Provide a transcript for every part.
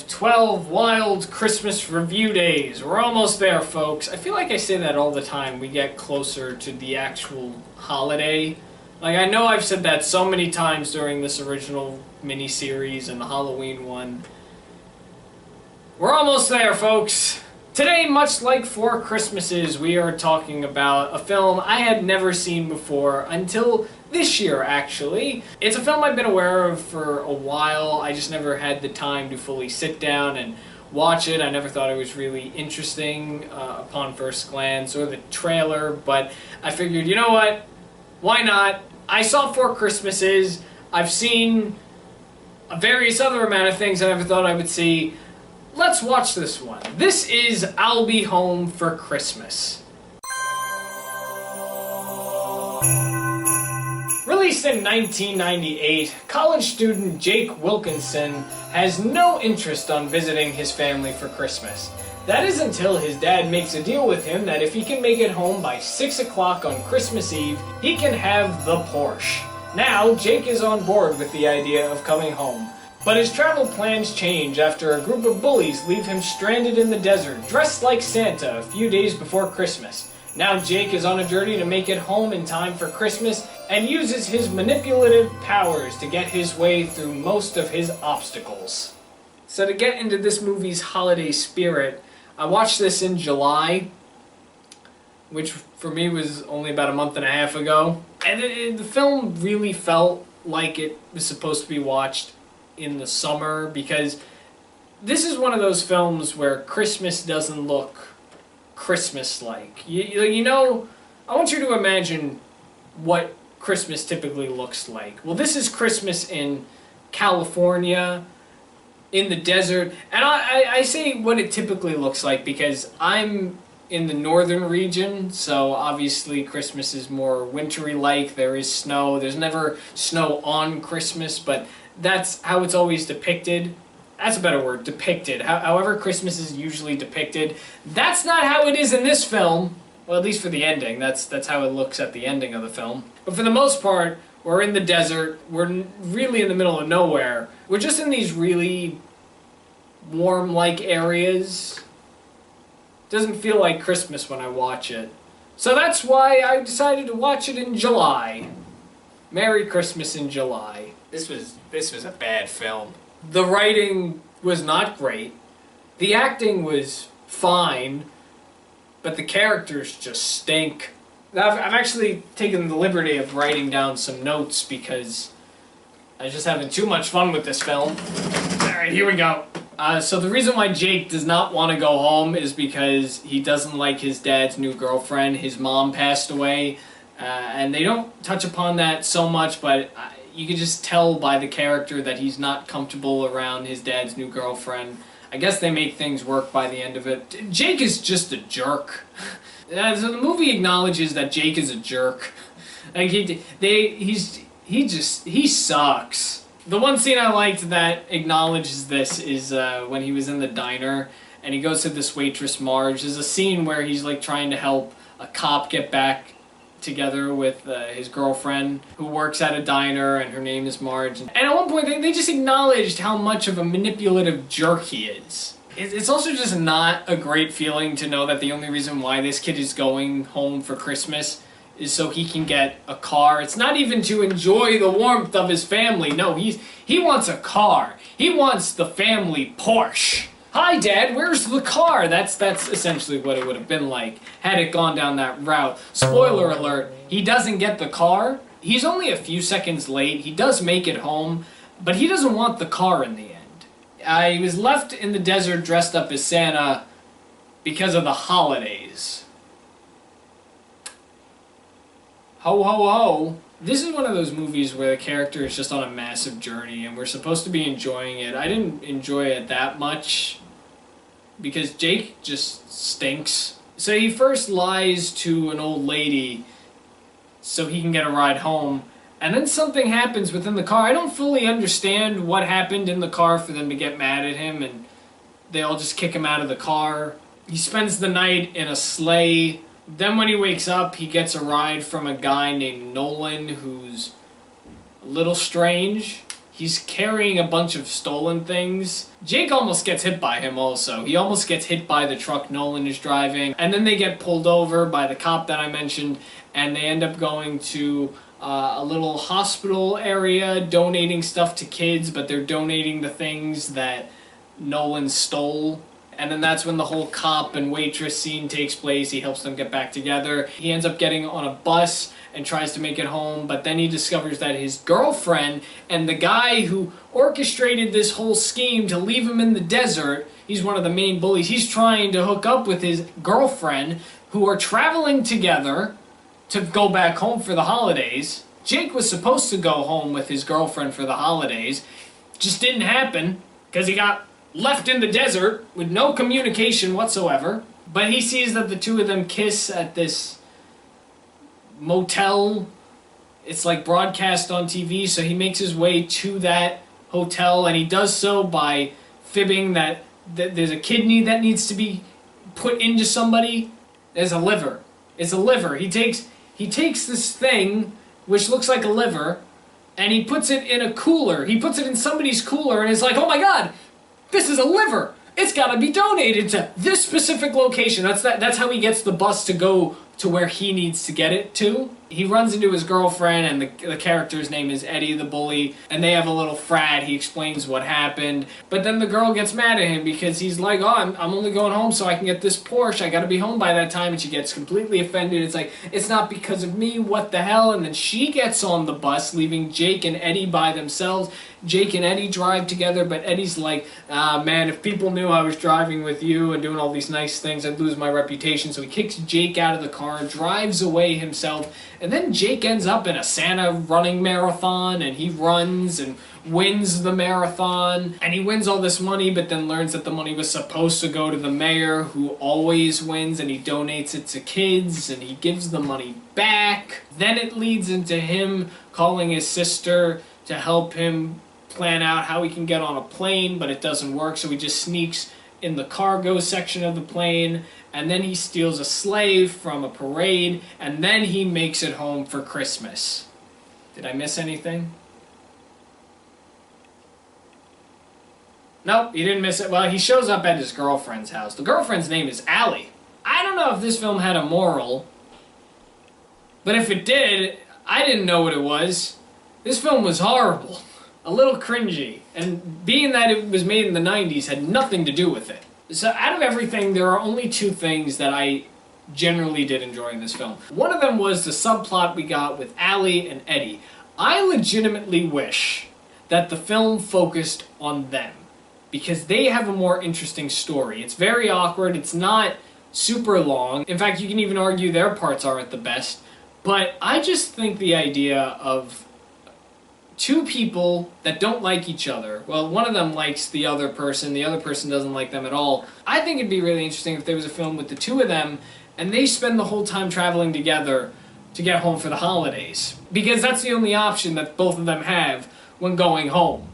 of 12 wild Christmas review days. We're almost there, folks. I feel like I say that all the time. We get closer to the actual holiday. Like, I know I've said that so many times during this original mini-series and the Halloween one. We're almost there, folks. Today, much like Four Christmases, we are talking about a film I had never seen before until this year, actually. It's a film I've been aware of for a while. I just never had the time to fully sit down and watch it. I never thought it was really interesting upon first glance or the trailer, but I figured, you know what? Why not? I saw Four Christmases. I've seen various other amount of things I never thought I would see. Let's watch this one. This is I'll Be Home for Christmas. Released in 1998, college student Jake Wilkinson has no interest on visiting his family for Christmas. That is until his dad makes a deal with him that if he can make it home by 6 o'clock on Christmas Eve, he can have the Porsche. Now, Jake is on board with the idea of coming home. But his travel plans change after a group of bullies leave him stranded in the desert, dressed like Santa a few days before Christmas. Now Jake is on a journey to make it home in time for Christmas and uses his manipulative powers to get his way through most of his obstacles. So to get into this movie's holiday spirit, I watched this in July, which for me was only about a month and a half ago. And the film really felt like it was supposed to be watched in the summer, because this is one of those films where Christmas doesn't look Christmas-like. You know, I want you to imagine what Christmas typically looks like. Well, this is Christmas in California, in the desert, and I say what it typically looks like because I'm in the northern region, so obviously Christmas is more wintry-like. There is snow. There's never snow on Christmas, but that's how it's always depicted. That's a better word, depicted. However Christmas is usually depicted. That's not how it is in this film. Well, at least for the ending. That's how it looks at the ending of the film. But for the most part, we're in the desert. We're really in the middle of nowhere. We're just in these really warm-like areas. Doesn't feel like Christmas when I watch it. So that's why I decided to watch it in July. Merry Christmas in July. This was a bad film. The writing was not great. The acting was fine, but the characters just stink. I've actually taken the liberty of writing down some notes because I was just having too much fun with this film. Alright, here we go. So the reason why Jake does not want to go home is because he doesn't like his dad's new girlfriend. His mom passed away, and they don't touch upon that so much, but you can just tell by the character that he's not comfortable around his dad's new girlfriend. I guess they make things work by the end of it. Jake is just a jerk. So the movie acknowledges that Jake is a jerk. Like he sucks. The one scene I liked that acknowledges this is when he was in the diner and he goes to this waitress Marge. There's a scene where he's like trying to help a cop get back together with his girlfriend who works at a diner, and her name is Marge. And at one point they just acknowledged how much of a manipulative jerk he is. It's also just not a great feeling to know that the only reason why this kid is going home for Christmas is so he can get a car. It's not even to enjoy the warmth of his family. No, he wants a car. He wants the family Porsche. Hi, Dad, where's the car? That's essentially what it would have been like had it gone down that route. Spoiler alert, he doesn't get the car. He's only a few seconds late. He does make it home, but he doesn't want the car in the end. He was left in the desert dressed up as Santa because of the holidays. Ho, ho, ho. This is one of those movies where the character is just on a massive journey and we're supposed to be enjoying it. I didn't enjoy it that much because Jake just stinks. So he first lies to an old lady so he can get a ride home, and then something happens within the car. I don't fully understand what happened in the car for them to get mad at him and they all just kick him out of the car. He spends the night in a sleigh. Then when he wakes up, he gets a ride from a guy named Nolan who's a little strange. He's carrying a bunch of stolen things. Jake almost gets hit by him also. He almost gets hit by the truck Nolan is driving. And then they get pulled over by the cop that I mentioned, and they end up going to a little hospital area, donating stuff to kids, but they're donating the things that Nolan stole. And then that's when the whole cop and waitress scene takes place. He helps them get back together. He ends up getting on a bus and tries to make it home, but then he discovers that his girlfriend and the guy who orchestrated this whole scheme to leave him in the desert, he's one of the main bullies, he's trying to hook up with his girlfriend, who are traveling together to go back home for the holidays. Jake was supposed to go home with his girlfriend for the holidays. Just didn't happen, because he got left in the desert with no communication whatsoever. But he sees that the two of them kiss at this motel. It's like broadcast on TV, so he makes his way to that hotel, and he does so by fibbing that there's a kidney that needs to be put into somebody. There's a liver. It's a liver. He takes this thing which looks like a liver, and he puts it in a cooler. He puts it in somebody's cooler and is like, "Oh my god, this is a liver. It's got to be donated to this specific location." That's how he gets the bus to go to where he needs to get it to. He runs into his girlfriend, and the character's name is Eddie the bully, and they have a little frat. He explains what happened, but then the girl gets mad at him because he's like, "Oh, I'm only going home so I can get this Porsche. I gotta be home by that time," and she gets completely offended. It's like, "It's not because of me, what the hell?" And then she gets on the bus, leaving Jake and Eddie by themselves. Jake and Eddie drive together, but Eddie's like, "Ah, man, if people knew I was driving with you and doing all these nice things, I'd lose my reputation." So he kicks Jake out of the car, drives away himself, and then Jake ends up in a Santa running marathon, and he runs and wins the marathon, and he wins all this money, but then learns that the money was supposed to go to the mayor, who always wins, and he donates it to kids, and he gives the money back. Then it leads into him calling his sister to help him plan out how he can get on a plane, but it doesn't work, so he just sneaks in the cargo section of the plane, and then he steals a slave from a parade, and then he makes it home for Christmas. Did I miss anything? Nope, you didn't miss it. Well, he shows up at his girlfriend's house. The girlfriend's name is Allie. I don't know if this film had a moral, but if it did, I didn't know what it was. This film was horrible. A little cringy, and being that it was made in the 90s had nothing to do with it. So out of everything, there are only two things that I generally did enjoy in this film. One of them was the subplot we got with Allie and Eddie. I legitimately wish that the film focused on them, because they have a more interesting story. It's very awkward, it's not super long. In fact, you can even argue their parts aren't the best. But I just think the idea of two people that don't like each other, well, one of them likes the other person doesn't like them at all. I think it'd be really interesting if there was a film with the two of them, and they spend the whole time traveling together to get home for the holidays. Because that's the only option that both of them have when going home.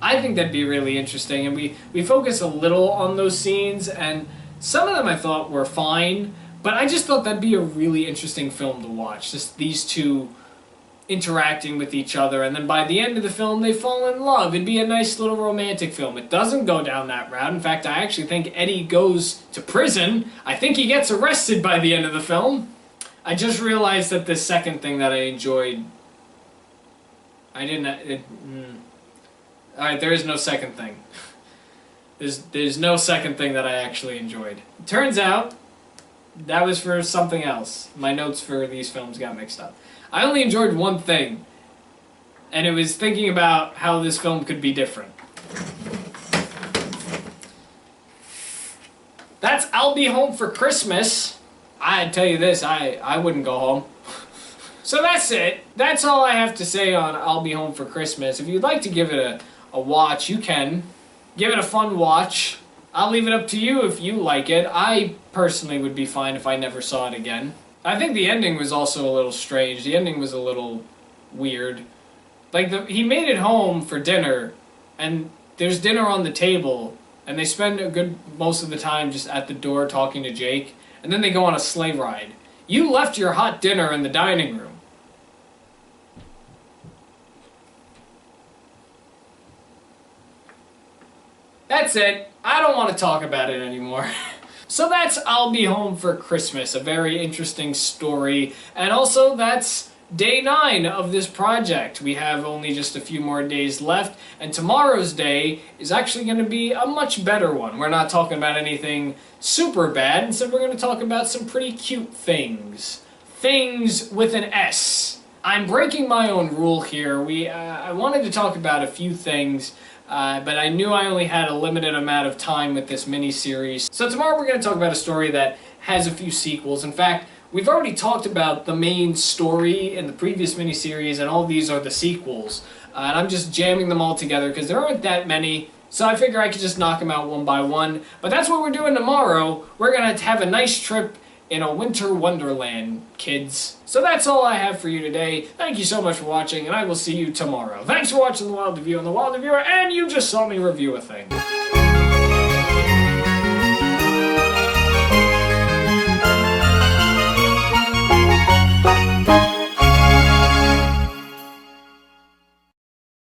I think that'd be really interesting, and we focus a little on those scenes, and some of them I thought were fine, but I just thought that'd be a really interesting film to watch, just these two interacting with each other, and then by the end of the film they fall in love. It'd be a nice little romantic film. It doesn't go down that route. In fact, I actually think Eddie goes to prison. I think he gets arrested by the end of the film. I just realized that the second thing that I enjoyed, Alright, there is no second thing. There's no second thing that I actually enjoyed. It turns out that was for something else. My notes for these films got mixed up. I only enjoyed one thing, and it was thinking about how this film could be different. That's I'll Be Home for Christmas. I tell you this, I wouldn't go home. So that's it. That's all I have to say on I'll Be Home for Christmas. If you'd like to give it a watch, you can. Give it a fun watch. I'll leave it up to you if you like it. I personally would be fine if I never saw it again. I think the ending was also a little strange. The ending was a little weird. Like, he made it home for dinner, and there's dinner on the table, and they spend a good most of the time just at the door talking to Jake, and then they go on a sleigh ride. You left your hot dinner in the dining room. That's it. I don't want to talk about it anymore. So that's I'll Be Home for Christmas, a very interesting story, and also that's day 9 of this project. We have only just a few more days left, and tomorrow's day is actually going to be a much better one. We're not talking about anything super bad, instead we're going to talk about some pretty cute things. Things with an S. I'm breaking my own rule here. I wanted to talk about a few things, but I knew I only had a limited amount of time with this mini-series. So tomorrow we're going to talk about a story that has a few sequels. In fact, we've already talked about the main story in the previous mini-series, and all these are the sequels. And I'm just jamming them all together because there aren't that many, so I figure I could just knock them out one by one. But that's what we're doing tomorrow. We're going to have a nice trip in a winter wonderland, kids. So that's all I have for you today. Thank you so much for watching, and I will see you tomorrow. Thanks for watching The Wild Review on The Wild Reviewer, and you just saw me review a thing.